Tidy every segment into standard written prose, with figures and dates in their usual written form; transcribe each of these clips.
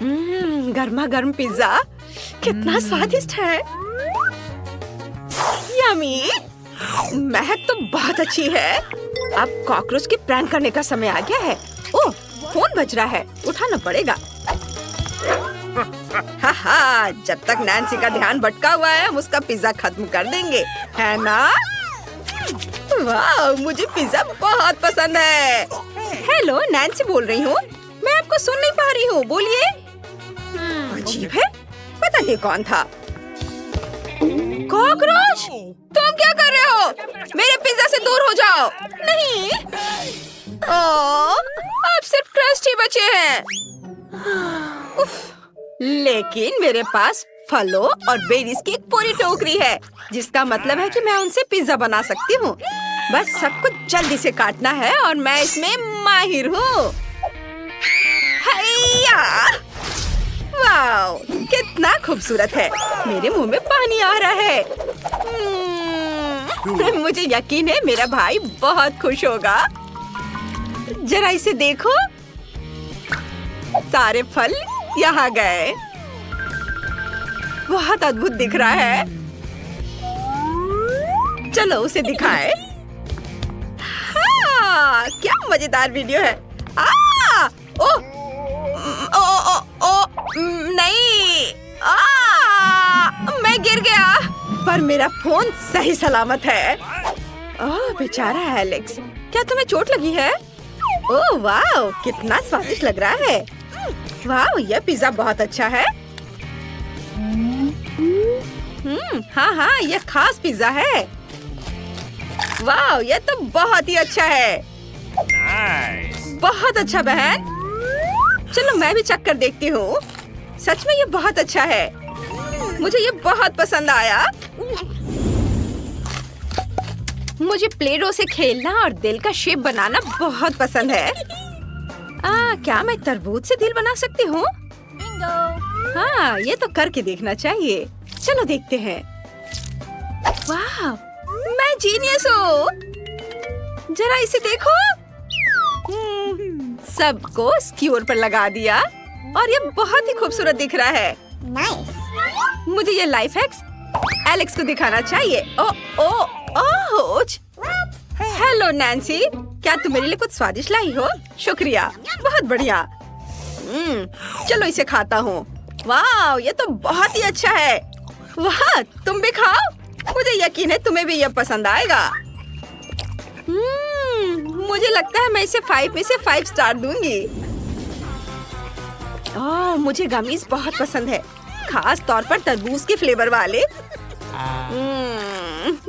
गर्मा गर्म पिज्जा कितना स्वादिष्ट है। यम्मी, महक तो बहुत अच्छी है। अब कॉकरोच की प्रैंक करने का समय आ गया है। ओह, फोन बज रहा है, उठाना पड़ेगा। हाँ, जब तक नैन्सी का ध्यान भटका हुआ है हम उसका पिज्जा खत्म कर देंगे, है ना? वाह, मुझे पिज्जा बहुत पसंद है। हेलो, नैन्सी बोल रही हूँ। मैं आपको सुन नहीं पा रही हूँ, बोलिए। अजीब है, पता नहीं कौन था। कॉकरोच, तुम क्या कर रहे हो? मेरे पिज्जा से दूर हो जाओ। नहीं, अब सिर्फ क्रस्ट ही बचे हैं। उफ, लेकिन मेरे पास फलों और बेरीज की एक पूरी टोकरी है, जिसका मतलब है कि मैं उनसे पिज्जा बना सकती हूँ। बस सब कुछ जल्दी से काटना है और मैं इसमें माहिर हूँ। वाओ, कितना खूबसूरत है। मेरे मुंह में पानी आ रहा है। मुझे यकीन है मेरा भाई बहुत खुश होगा। जरा इसे देखो, सारे फल यहाँ गए। बहुत अद्भुत दिख रहा है। चलो उसे दिखाए। हाँ, क्या मजेदार वीडियो है। ओ, नहीं, मैं गिर गया, पर मेरा फोन सही सलामत है। ओह, बेचारा एलेक्स, क्या तुम्हें चोट लगी है? ओह वाह, कितना स्वादिष्ट लग रहा है। वाह, यह पिज्जा बहुत अच्छा है। हाँ, यह खास पिज्जा है। वाह, यह तो बहुत ही अच्छा है। बहुत अच्छा बहन। चलो मैं भी चख कर देखती हूँ। सच में ये बहुत अच्छा है। मुझे ये बहुत पसंद आया। मुझे प्ले-डो से खेलना और दिल का शेप बनाना बहुत पसंद है। क्या मैं तरबूज से दिल बना सकती हूँ? हाँ, ये तो करके देखना चाहिए। चलो देखते हैं। वाह, मैं जीनियस हूँ। जरा इसे देखो। सबको स्क्यूअर पर लगा दिया और ये बहुत ही खूबसूरत दिख रहा है। मुझे ये लाइफ हैक्स एलेक्स को दिखाना चाहिए। हेलो नैन्सी, क्या तुम मेरे लिए कुछ स्वादिष्ट लाई हो? शुक्रिया, बहुत बढ़िया। चलो इसे खाता हूँ। वाह, ये तो बहुत ही अच्छा है। वाह, तुम भी खाओ। मुझे यकीन है तुम्हें भी यह पसंद आएगा। मुझे लगता है मैं इसे 5 में से 5 स्टार दूंगी। मुझे गमीज बहुत पसंद है, खास तौर पर तरबूज के फ्लेवर वाले।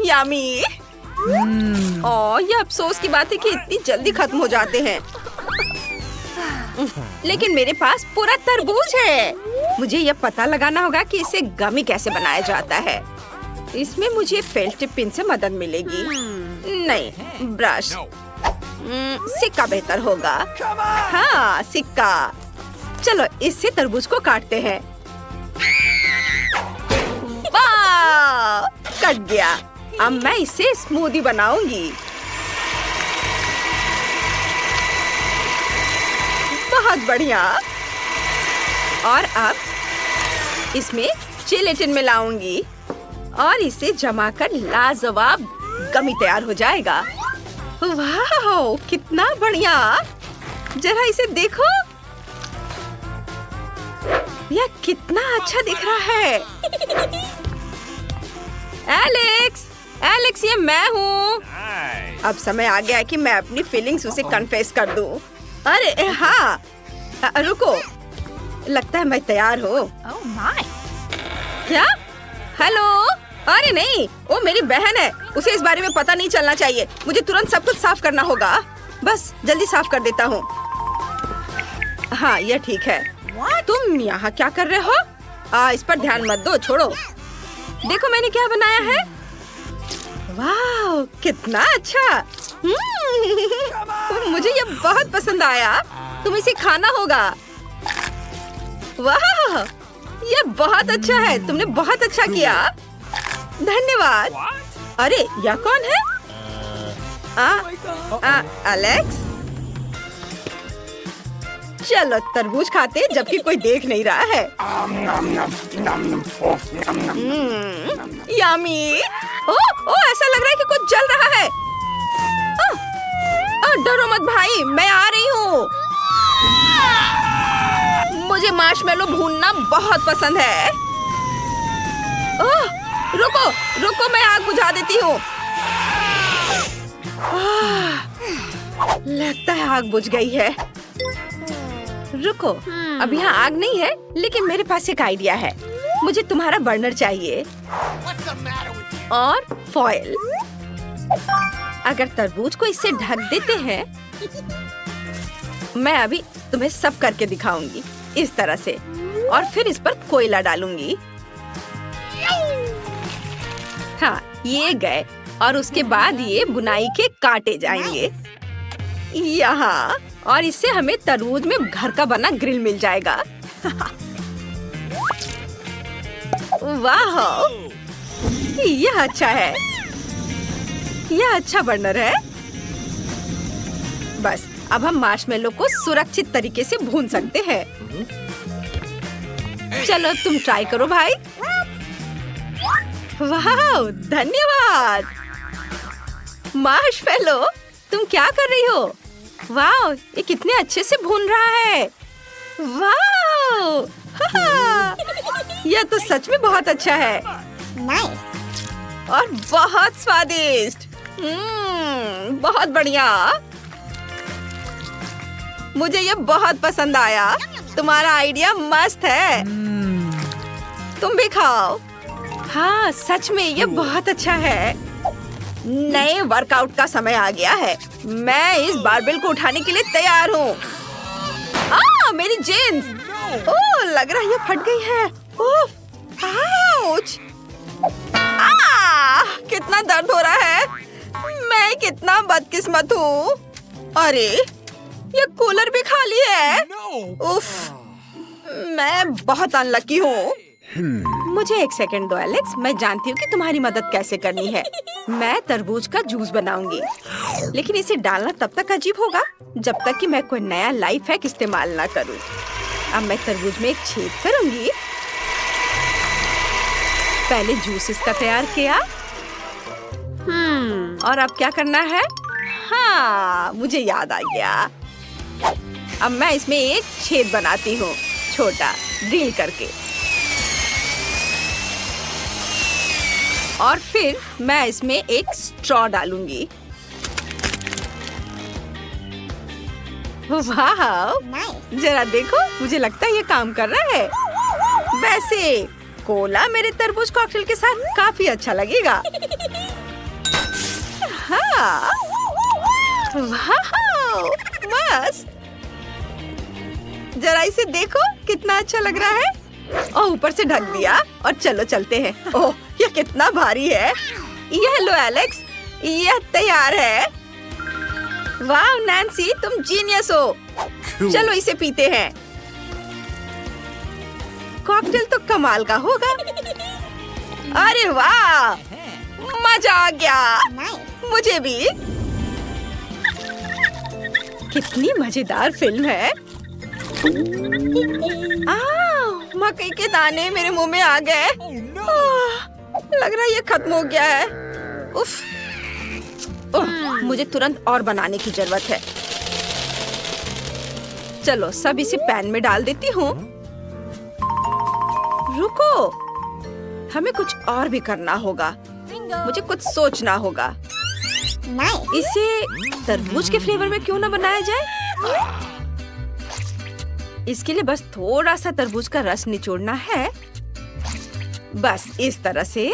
यम्मी। ये अफसोस की बात है कि इतनी जल्दी खत्म हो जाते हैं। लेकिन मेरे पास पूरा तरबूज है। मुझे यह पता लगाना होगा कि इसे गमी कैसे बनाया जाता है। इसमें मुझे फेल्ट टिप पिन से मदद मिलेगी। नहीं, ब्रश। सिक्का बेहतर होगा। हाँ, सिक्का। चलो इससे तरबूज को काटते हैं। वाह, कट गया। अब मैं इसे स्मूदी बनाऊंगी। बहुत बढ़िया। और अब इसमें जेलेटिन मिलाऊंगी और इसे जमाकर लाजवाब गमी तैयार हो जाएगा। वाह, कितना बढ़िया। जरा इसे देखो, यह कितना अच्छा दिख रहा है। एलेक्स, ये मैं हूँ। अब समय आ गया है कि मैं अपनी फीलिंग्स उसे कन्फेस कर दूँ। अरे हाँ, रुको, लगता है मैं तैयार हूँ। क्या? हेलो? अरे नहीं, वो मेरी बहन है। उसे इस बारे में पता नहीं चलना चाहिए। मुझे तुरंत सब कुछ साफ करना होगा। बस जल्दी साफ कर देता हूँ। हाँ, यह ठीक है। तुम यहाँ क्या कर रहे हो? इस पर ध्यान मत दो, छोड़ो। देखो मैंने क्या बनाया है। वाह, कितना अच्छा। मुझे ये बहुत पसंद आया। तुम इसे खाना होगा। वाह, ये बहुत अच्छा है। तुमने बहुत अच्छा किया। धन्यवाद। अरे यह कौन है? एलेक्स, चलो तरबूज खाते जबकि कोई देख नहीं रहा है। यम्मी। ओ ऐसा लग रहा है कि कुछ जल रहा है। डरो मत भाई, मैं आ रही हूँ। मुझे मार्शमेलो भूनना बहुत पसंद है। रुको रुको, मैं आग बुझा देती हूँ। लगता है आग बुझ गई है। रुको, अब यहाँ आग नहीं है, लेकिन मेरे पास एक आइडिया है। मुझे तुम्हारा बर्नर चाहिए और फॉयल। अगर तरबूज को इससे ढक देते हैं, मैं अभी तुम्हें सब करके दिखाऊंगी इस तरह से, और फिर इस पर कोयला डालूंगी। हाँ, ये गए, और उसके बाद ये बुनाई के काटे जाएंगे यहाँ, और इससे हमें तरबूज में घर का बना ग्रिल मिल जाएगा। वाह, यह अच्छा है। यह अच्छा बर्नर है। बस अब हम मार्शमेलो को सुरक्षित तरीके से भून सकते हैं। चलो तुम ट्राई करो भाई। वाह, धन्यवाद। मार्शमेलो, तुम क्या कर रही हो? वाह, ये कितने अच्छे से भून रहा है। वाह, यह तो सच में बहुत अच्छा है। नाइस। और बहुत स्वादिष्ट। बहुत बढ़िया। मुझे ये बहुत पसंद आया। तुम्हारा आइडिया मस्त है। तुम भी खाओ। हाँ, सच में ये बहुत अच्छा है। नए वर्कआउट का समय आ गया है। मैं इस बारबेल को उठाने के लिए तैयार हूँ। मेरी जीन्स। ओह, लग रहा है ये फट गई है। आउच! कितना दर्द हो रहा है। मैं कितना बदकिस्मत हूँ। अरे, ये कूलर भी खाली है। उफ, मैं बहुत अनलकी हूँ। मुझे एक सेकंड दो एलेक्स, मैं जानती हूँ कि तुम्हारी मदद कैसे करनी है। मैं तरबूज का जूस बनाऊंगी, लेकिन इसे डालना तब तक अजीब होगा जब तक कि मैं कोई नया लाइफ हैक इस्तेमाल ना करूँ। अब मैं तरबूज में एक छेद करूंगी। पहले जूस इसका तैयार किया। और अब क्या करना है? हाँ, मुझे याद आ गया। अब मैं इसमें एक छेद बनाती हूँ, छोटा, ड्रिल करके। और फिर मैं इसमें एक स्ट्रॉ डालूंगी। वाह, जरा देखो, मुझे लगता है ये काम कर रहा है। वैसे कोला मेरे तरबूज कॉकटेल के साथ काफी अच्छा लगेगा। हाँ, वाह, मस्त। जरा इसे देखो, कितना अच्छा लग रहा है। और ऊपर से ढक दिया, और चलो चलते हैं। ओह, यह कितना भारी है। यह लो एलेक्स, यह तैयार है। वाह नैन्सी, तुम जीनियस हो। चलो इसे पीते हैं। कॉकटेल तो कमाल का होगा। अरे वाह, मजा आ गया। मुझे भी। कितनी मजेदार फिल्म है। मकई के दाने मेरे मुंह में आ गए। लग रहा है ये खत्म हो गया है। उफ, मुझे तुरंत और बनाने की जरूरत है। चलो सब इसे पैन में डाल देती हूँ। रुको, हमें कुछ और भी करना होगा। मुझे कुछ सोचना होगा। इसे तरबूज के फ्लेवर में क्यों ना बनाया जाए? इसके लिए बस थोड़ा सा तरबूज का रस निचोड़ना है। बस इस तरह से,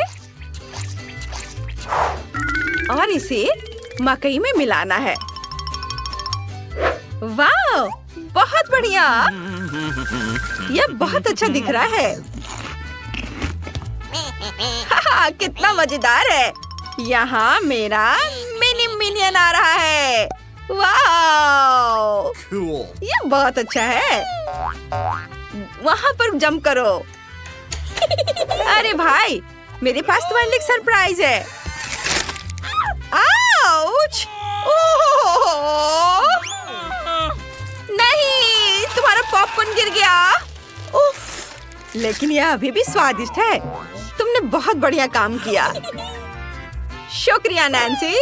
और इसे मकई में मिलाना है। वाह, बहुत बढ़िया। यह बहुत अच्छा दिख रहा है। कितना मजेदार है। यहाँ मेरा मिनी मिनियन आ रहा है। वाह, यह बहुत अच्छा है। वहाँ पर जंप करो। अरे भाई, मेरे पास तुम्हारे लिए एक सरप्राइज है। आउच! नहीं, तुम्हारे पॉपकॉर्न गिर गया। उफ, लेकिन यह अभी भी स्वादिष्ट है। तुमने बहुत बढ़िया काम किया। शुक्रिया नैन्सी।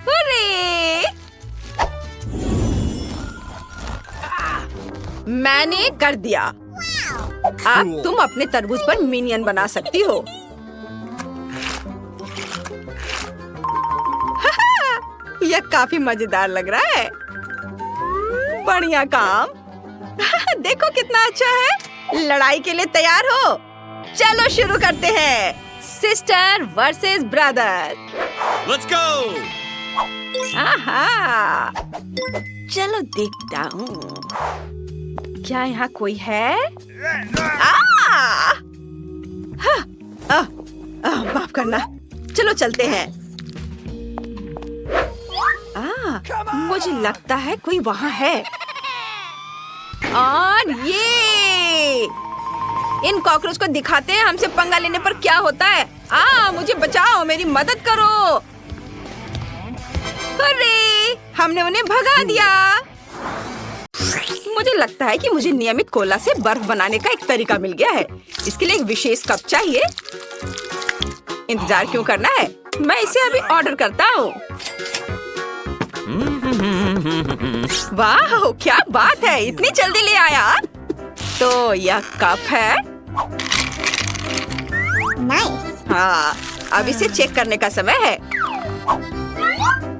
हुर्रे! मैंने कर दिया। अब तुम अपने तरबूज पर मिनियन बना सकती हो। यह काफी मजेदार लग रहा है। बढ़िया काम। देखो कितना अच्छा है। लड़ाई के लिए तैयार हो? चलो शुरू करते हैं। Sister versus brother. Let's go! आहा, चलो देखता हूँ क्या यहाँ कोई है। माफ करना। चलो चलते हैं। मुझे लगता है कोई वहाँ है। और ये इन कॉकरोच को दिखाते हैं हमसे पंगा लेने पर क्या होता है। मुझे बचाओ, मेरी मदद करो। अरे, हमने उन्हें भगा दिया। मुझे लगता है कि मुझे नियमित कोला से बर्फ बनाने का एक तरीका मिल गया है। इसके लिए एक विशेष कप चाहिए। इंतजार क्यों करना है? मैं इसे अभी ऑर्डर करता हूँ। वाह, क्या बात है, इतनी जल्दी ले आया। तो यह कप है। नाइस। हाँ, अब इसे चेक करने का समय है।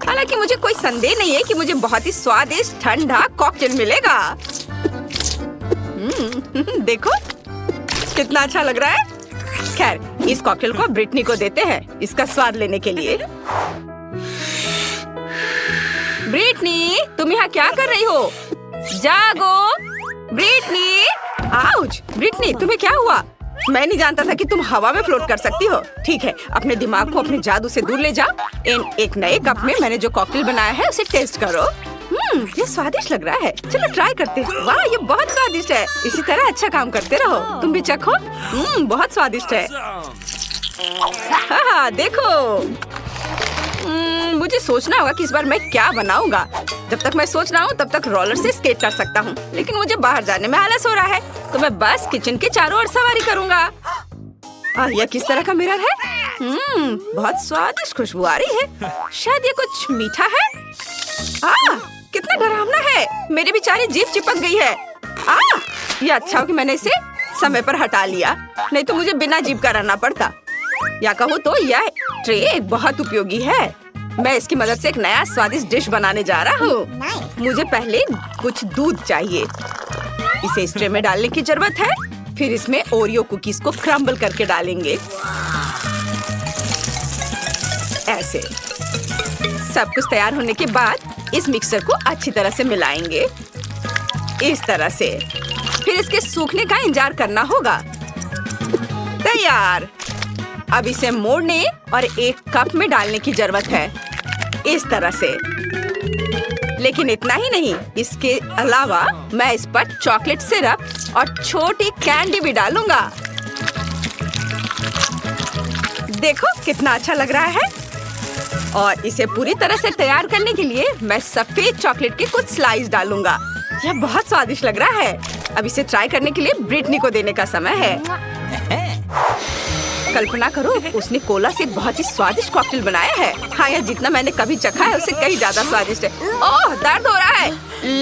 हालांकि मुझे कोई संदेह नहीं है कि मुझे बहुत ही स्वादिष्ट ठंडा कॉकटेल मिलेगा। देखो कितना अच्छा लग रहा है। खैर, इस कॉकटेल को ब्रिटनी को देते हैं इसका स्वाद लेने के लिए। ब्रिटनी, तुम यहाँ क्या कर रही हो? जागो। Britney, ouch. ब्रिटनी, तुम्हें क्या हुआ? मैं नहीं जानता था कि तुम हवा में फ्लोट कर सकती हो। ठीक है, अपने दिमाग को अपने जादू से दूर ले जाओ। एक नए कप में मैंने जो कॉकटेल बनाया है उसे टेस्ट करो। ये स्वादिष्ट लग रहा है। चलो ट्राई करते हैं। वाह, ये बहुत स्वादिष्ट है। इसी तरह अच्छा काम करते रहो। तुम भी चखो। बहुत स्वादिष्ट है। हाँ, देखो। मुझे सोचना होगा कि इस बार मैं क्या बनाऊंगा। जब तक मैं सोच रहा हूँ तब तक रोलर से स्केट कर सकता हूँ, लेकिन मुझे बाहर जाने में आलस हो रहा है, तो मैं बस किचन के चारों ओर सवारी करूंगा। यह किस तरह का मिरर है? बहुत स्वादिष्ट खुशबू आ रही है। शायद ये कुछ मीठा है। कितना डरावना है। मेरी बेचारी जीभ चिपक गई है। ये अच्छा हो कि मैंने इसे समय पर हटा लिया, नहीं तो मुझे बिना जीभ का रहना पड़ता। या कहूँ तो यह ट्रे बहुत उपयोगी है। मैं इसकी मदद से एक नया स्वादिष्ट डिश बनाने जा रहा हूँ। मुझे पहले कुछ दूध चाहिए। इसे इस ट्रे में डालने की जरूरत है। फिर इसमें ओरियो कुकीज को क्रम्बल करके डालेंगे। ऐसे सब कुछ तैयार होने के बाद इस मिक्सर को अच्छी तरह से मिलाएंगे। इस तरह से। फिर इसके सूखने का इंतजार करना होगा। तैयार। अब इसे मोड़ने और एक कप में डालने की जरूरत है। इस तरह से। लेकिन इतना ही नहीं, इसके अलावा मैं इस पर चॉकलेट सिरप और छोटी कैंडी भी डालूंगा। देखो कितना अच्छा लग रहा है। और इसे पूरी तरह से तैयार करने के लिए मैं सफेद चॉकलेट के कुछ स्लाइस डालूंगा। यह बहुत स्वादिष्ट लग रहा है। अब इसे ट्राई करने के लिए ब्रिटनी को देने का समय है। कल्पना करो, उसने कोला से बहुत ही स्वादिष्ट कॉकटेल बनाया है। हाँ, यह जितना मैंने कभी चखा है उससे कहीं ज्यादा स्वादिष्ट है। ओह, दर्द हो रहा है।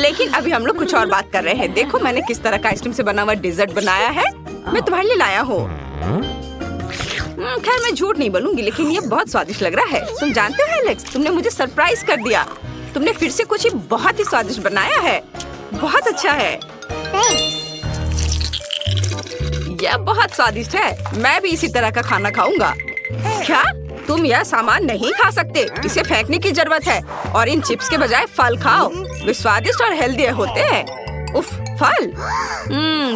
लेकिन अभी हम लोग कुछ और बात कर रहे हैं। देखो मैंने किस तरह का आइसक्रीम से बना हुआ डिजर्ट बनाया है। मैं तुम्हारे लिए लाया हूँ। खैर, मैं झूठ नहीं बोलूंगी, लेकिन ये बहुत स्वादिष्ट लग रहा है। तुम जानते हो एलेक्स, तुमने मुझे सरप्राइज कर दिया। तुमने फिर से कुछ ही बहुत ही स्वादिष्ट बनाया है। बहुत अच्छा है। यह बहुत स्वादिष्ट है। मैं भी इसी तरह का खाना खाऊंगा। क्या तुम यह सामान नहीं खा सकते? इसे फेंकने की जरूरत है। और इन चिप्स के बजाय फल खाओ। वे स्वादिष्ट और हेल्दी होते हैं। उफ, फल।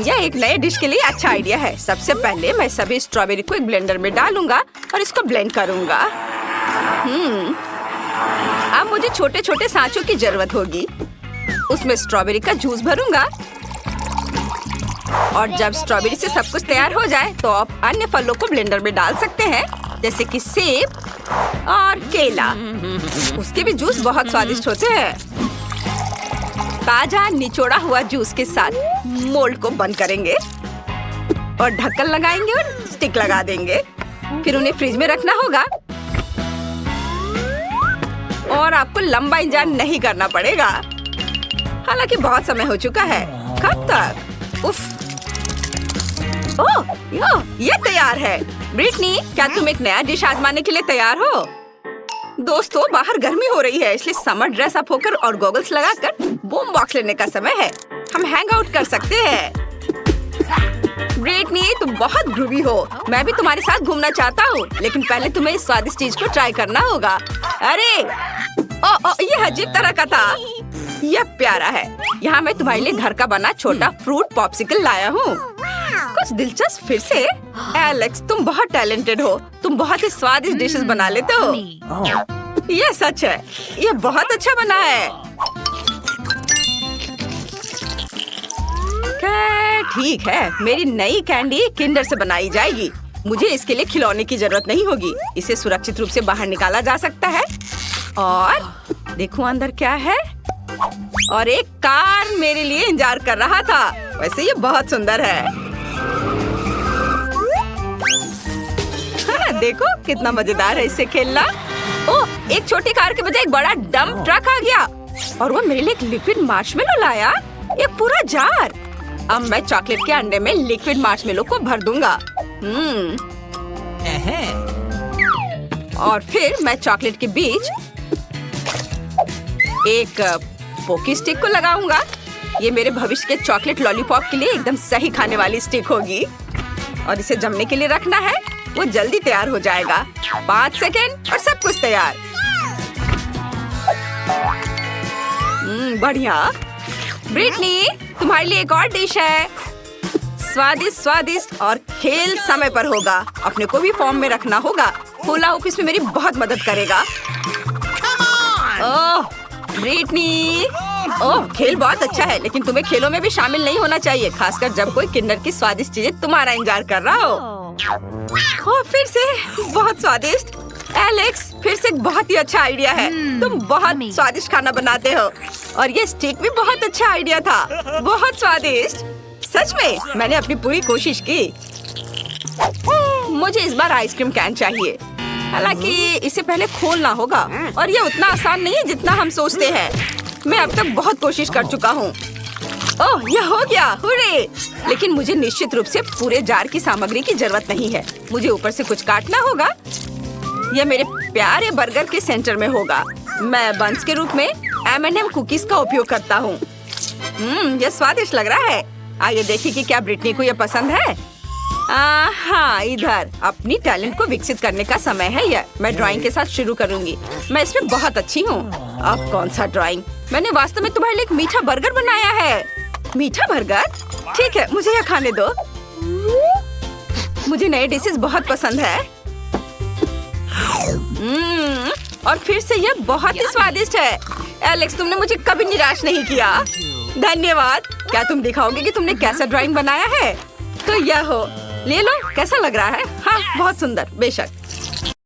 यह एक नए डिश के लिए अच्छा आइडिया है। सबसे पहले मैं सभी स्ट्रॉबेरी को एक ब्लेंडर में डालूंगा और इसको ब्लेंड करूंगा। अब मुझे छोटे छोटे सांचों की जरूरत होगी। उसमें स्ट्रॉबेरी का जूस भरूंगा। और जब स्ट्रॉबेरी से सब कुछ तैयार हो जाए तो आप अन्य फलों को ब्लेंडर में डाल सकते हैं, जैसे कि सेब और केला। उसके भी जूस बहुत स्वादिष्ट होते हैं। ताजा निचोड़ा हुआ जूस के साथ मोल्ड को बंद करेंगे और ढक्कन लगाएंगे और स्टिक लगा देंगे। फिर उन्हें फ्रिज में रखना होगा और आपको लंबा इंतजार नहीं करना पड़ेगा। हालांकि बहुत समय हो चुका है। कब तक? उफ। ओह, ये तैयार है। ब्रिटनी, क्या तुम एक नया डिश आजमाने के लिए तैयार हो? दोस्तों, बाहर गर्मी हो रही है, इसलिए समर ड्रेस अप होकर और गॉगल्स लगाकर बूम बॉक्स लेने का समय है। हम हैंग आउट कर सकते हैं। ब्रिटनी, तुम बहुत ग्रूवी हो। मैं भी तुम्हारे साथ घूमना चाहता हूँ, लेकिन पहले तुम्हें इस स्वादिष्ट चीज को ट्राई करना होगा। अरे, ये अजीब तरह का था। यह प्यारा है। यहाँ मैं तुम्हारे लिए घर का बना छोटा फ्रूट पॉप्सिकल लाया हूँ। कुछ दिलचस्प फिर से। एलेक्स, तुम बहुत टैलेंटेड हो। तुम बहुत ही स्वादिष्ट डिशेस बना लेते हो। यह सच है। यह बहुत अच्छा बना है। ठीक है, मेरी नई कैंडी किंडर से बनाई जाएगी। मुझे इसके लिए खिलौने की जरूरत नहीं होगी। इसे सुरक्षित रूप से बाहर निकाला जा सकता है। और देखो अंदर क्या है। और एक कार मेरे लिए इंतजार कर रहा था। वैसे ये बहुत सुंदर है। हाँ, देखो कितना मजेदार है इससे खेलना। ओह, एक छोटी कार के बजाय एक बड़ा डंप ट्रक आ गया और वो मेरे लिए एक लिक्विड मार्शमेलो लाया। एक पूरा जार। अब मैं चॉकलेट के अंडे में लिक्विड मार्शमेलो को भर दूंगा। और फिर मैं चॉकलेट के बीच एक पोकी स्टिक को लगाऊंगा। ये मेरे भविष्य के चॉकलेट लॉलीपॉप के लिए एकदम सही खाने वाली स्टिक होगी। और इसे जमने के लिए रखना है। वो जल्दी तैयार हो जाएगा। 5 सेकेंड और सब कुछ तैयार। बढ़िया। ब्रिटनी, तुम्हारे लिए एक और डिश है। स्वादिष्ट स्वादिष्ट और खेल समय पर होगा। अपने को भी फॉर्म में रखना होगा। हुला हुप इसमें मेरी बहुत मदद करेगा। ओह ब्रिटनी, ओह खेल बहुत अच्छा है, लेकिन तुम्हें खेलों में भी शामिल नहीं होना चाहिए, खासकर जब कोई किंडर की स्वादिष्ट चीजें तुम्हारा इंतजार कर रहा हो। ओह फिर से बहुत स्वादिष्ट। एलेक्स, फिर से एक बहुत ही अच्छा आइडिया है। तुम बहुत स्वादिष्ट खाना बनाते हो और ये स्टिक भी बहुत अच्छा आइडिया था। बहुत स्वादिष्ट। सच में मैंने अपनी पूरी कोशिश की। मुझे इस बार आइसक्रीम कैन चाहिए। हालांकि इसे पहले खोलना होगा और ये उतना आसान नहीं है जितना हम सोचते हैं। मैं अब तक बहुत कोशिश कर चुका हूँ। ओह, यह हो गया। हुर्रे! लेकिन मुझे निश्चित रूप से पूरे जार की सामग्री की जरूरत नहीं है। मुझे ऊपर से कुछ काटना होगा। यह मेरे प्यारे बर्गर के सेंटर में होगा। मैं बंस के रूप में M&M कुकीज का उपयोग करता हूँ। यह स्वादिष्ट लग रहा है। आइए देखिए कि क्या ब्रिटनी को यह पसंद है। हाँ, इधर अपनी टैलेंट को विकसित करने का समय है। यह मैं ड्राइंग के साथ शुरू करूंगी। मैं इसमें बहुत अच्छी हूँ। अब कौन सा ड्राइंग? मैंने वास्तव में तुम्हारे लिए एक मीठा बर्गर बनाया है। मीठा बर्गर? ठीक है, मुझे यह खाने दो। मुझे नए डिशेस बहुत पसंद है। और फिर से यह बहुत ही स्वादिष्ट है। एलेक्स, तुमने मुझे कभी निराश नहीं किया। धन्यवाद। क्या तुम दिखाओगे कि तुमने कैसा ड्राइंग बनाया है? तो यह हो, ले लो। कैसा लग रहा है? हाँ, बहुत सुंदर। बेशक।